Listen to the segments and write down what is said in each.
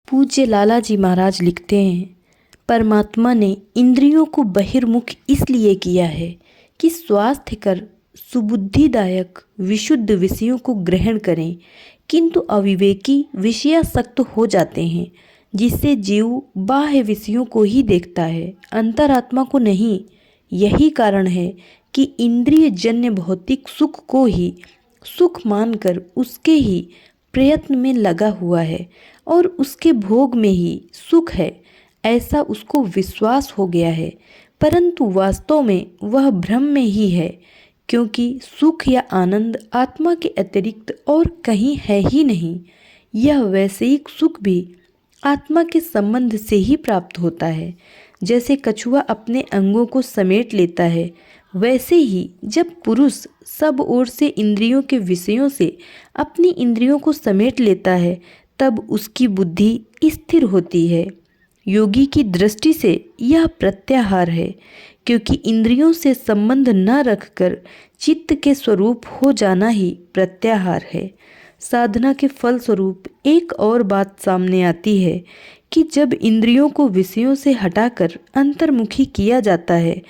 पूज्य लाला जी महाराज लिखते हैं, परमात्मा ने इंद्रियों को बहिर्मुख इसलिए किया है कि स्वास्थ्यकर सुबुद्धिदायक विशुद्ध विषयों को ग्रहण करें, किंतु अविवेकी विषयासक्त हो जाते हैं, जिससे जीव बाह्य विषयों को ही देखता है, अंतरात्मा को नहीं। यही कारण है कि इंद्रिय जन्य भौतिक सुख को ही सुख मानकर उसके ही प्रयत्न में लगा हुआ है और उसके भोग में ही सुख है, ऐसा उसको विश्वास हो गया है। परंतु वास्तव में वह भ्रम में ही है, क्योंकि सुख या आनंद आत्मा के अतिरिक्त और कहीं है ही नहीं। यह वैश्विक सुख भी आत्मा के संबंध से ही प्राप्त होता है। जैसे कछुआ अपने अंगों को समेट लेता है, वैसे ही जब पुरुष सब ओर से इंद्रियों के विषयों से अपनी इंद्रियों को समेट लेता है, तब उसकी बुद्धि स्थिर होती है। योगी की दृष्टि से यह प्रत्याहार है, क्योंकि इंद्रियों से संबंध न रखकर चित्त के स्वरूप हो जाना ही प्रत्याहार है। साधना के फल स्वरूप एक और बात सामने आती है कि जब इंद्रियों को विषयों से हटाकर अंतर्मुखी किया जाता है,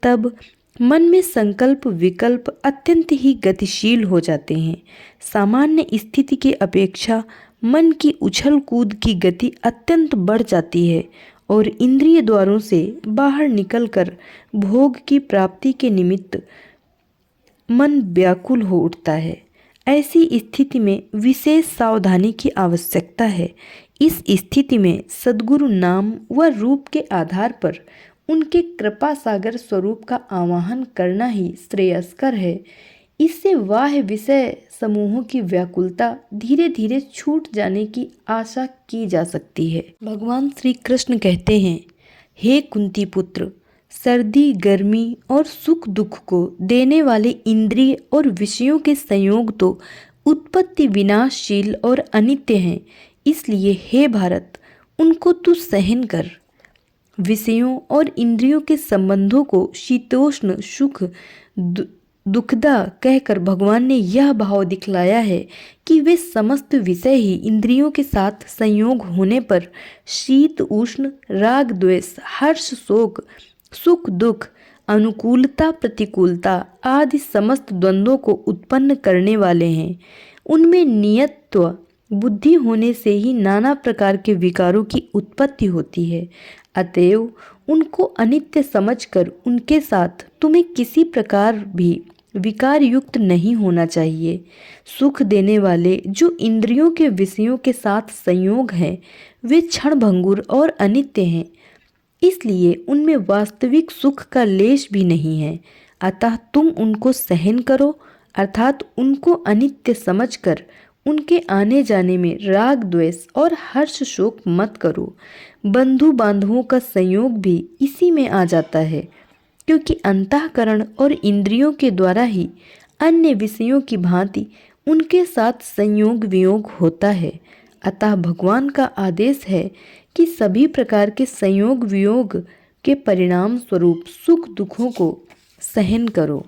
तब मन में संकल्प विकल्प अत्यंत ही गतिशील हो जाते हैं। सामान्य स्थिति की अपेक्षा मन की उछल कूद की गति अत्यंत बढ़ जाती है और इंद्रिय द्वारों से बाहर निकलकर भोग की प्राप्ति के निमित्त मन व्याकुल हो उठता है। ऐसी स्थिति में विशेष सावधानी की आवश्यकता है। इस स्थिति में सद्गुरु नाम व रूप के आधार पर उनके कृपा सागर स्वरूप का आवाहन करना ही श्रेयस्कर है। इससे बाह्य विषय समूहों की व्याकुलता धीरे धीरे छूट जाने की आशा की जा सकती है। भगवान श्री कृष्ण कहते हैं, हे कुंती पुत्र, सर्दी गर्मी और सुख दुख को देने वाले इंद्रिय और विषयों के संयोग तो उत्पत्ति विनाशशील और अनित्य हैं। इसलिए हे भारत, उनको तू सहन कर। विषयों और इंद्रियों के संबंधों को शीतोष्ण सुख दुखदा कहकर भगवान ने यह भाव दिखलाया है कि वे समस्त विषय ही इंद्रियों के साथ संयोग होने पर शीत उष्ण राग द्वेष हर्ष शोक सुख दुख अनुकूलता प्रतिकूलता आदि समस्त द्वंद्वों को उत्पन्न करने वाले हैं। उनमें नियतत्व बुद्धि होने से ही नाना प्रकार के विकारों की उत्पत्ति होती है। अतएव उनको अनित्य समझकर उनके साथ तुम्हें किसी प्रकार भी विकार युक्त नहीं होना चाहिए। सुख देने वाले जो इंद्रियों के विषयों के साथ संयोग हैं, वे क्षणभंगुर और अनित्य हैं, इसलिए उनमें वास्तविक सुख का लेश भी नहीं है। अतः तुम उनको सहन करो, अर्थात उनको अनित्य समझकर उनके आने जाने में राग द्वेष और हर्ष शोक मत करो। बंधु बांधवों का संयोग भी इसी में आ जाता है, क्योंकि अंतःकरण और इंद्रियों के द्वारा ही अन्य विषयों की भांति उनके साथ संयोग वियोग होता है। अतः भगवान का आदेश है कि सभी प्रकार के संयोग वियोग के परिणाम स्वरूप सुख दुखों को सहन करो।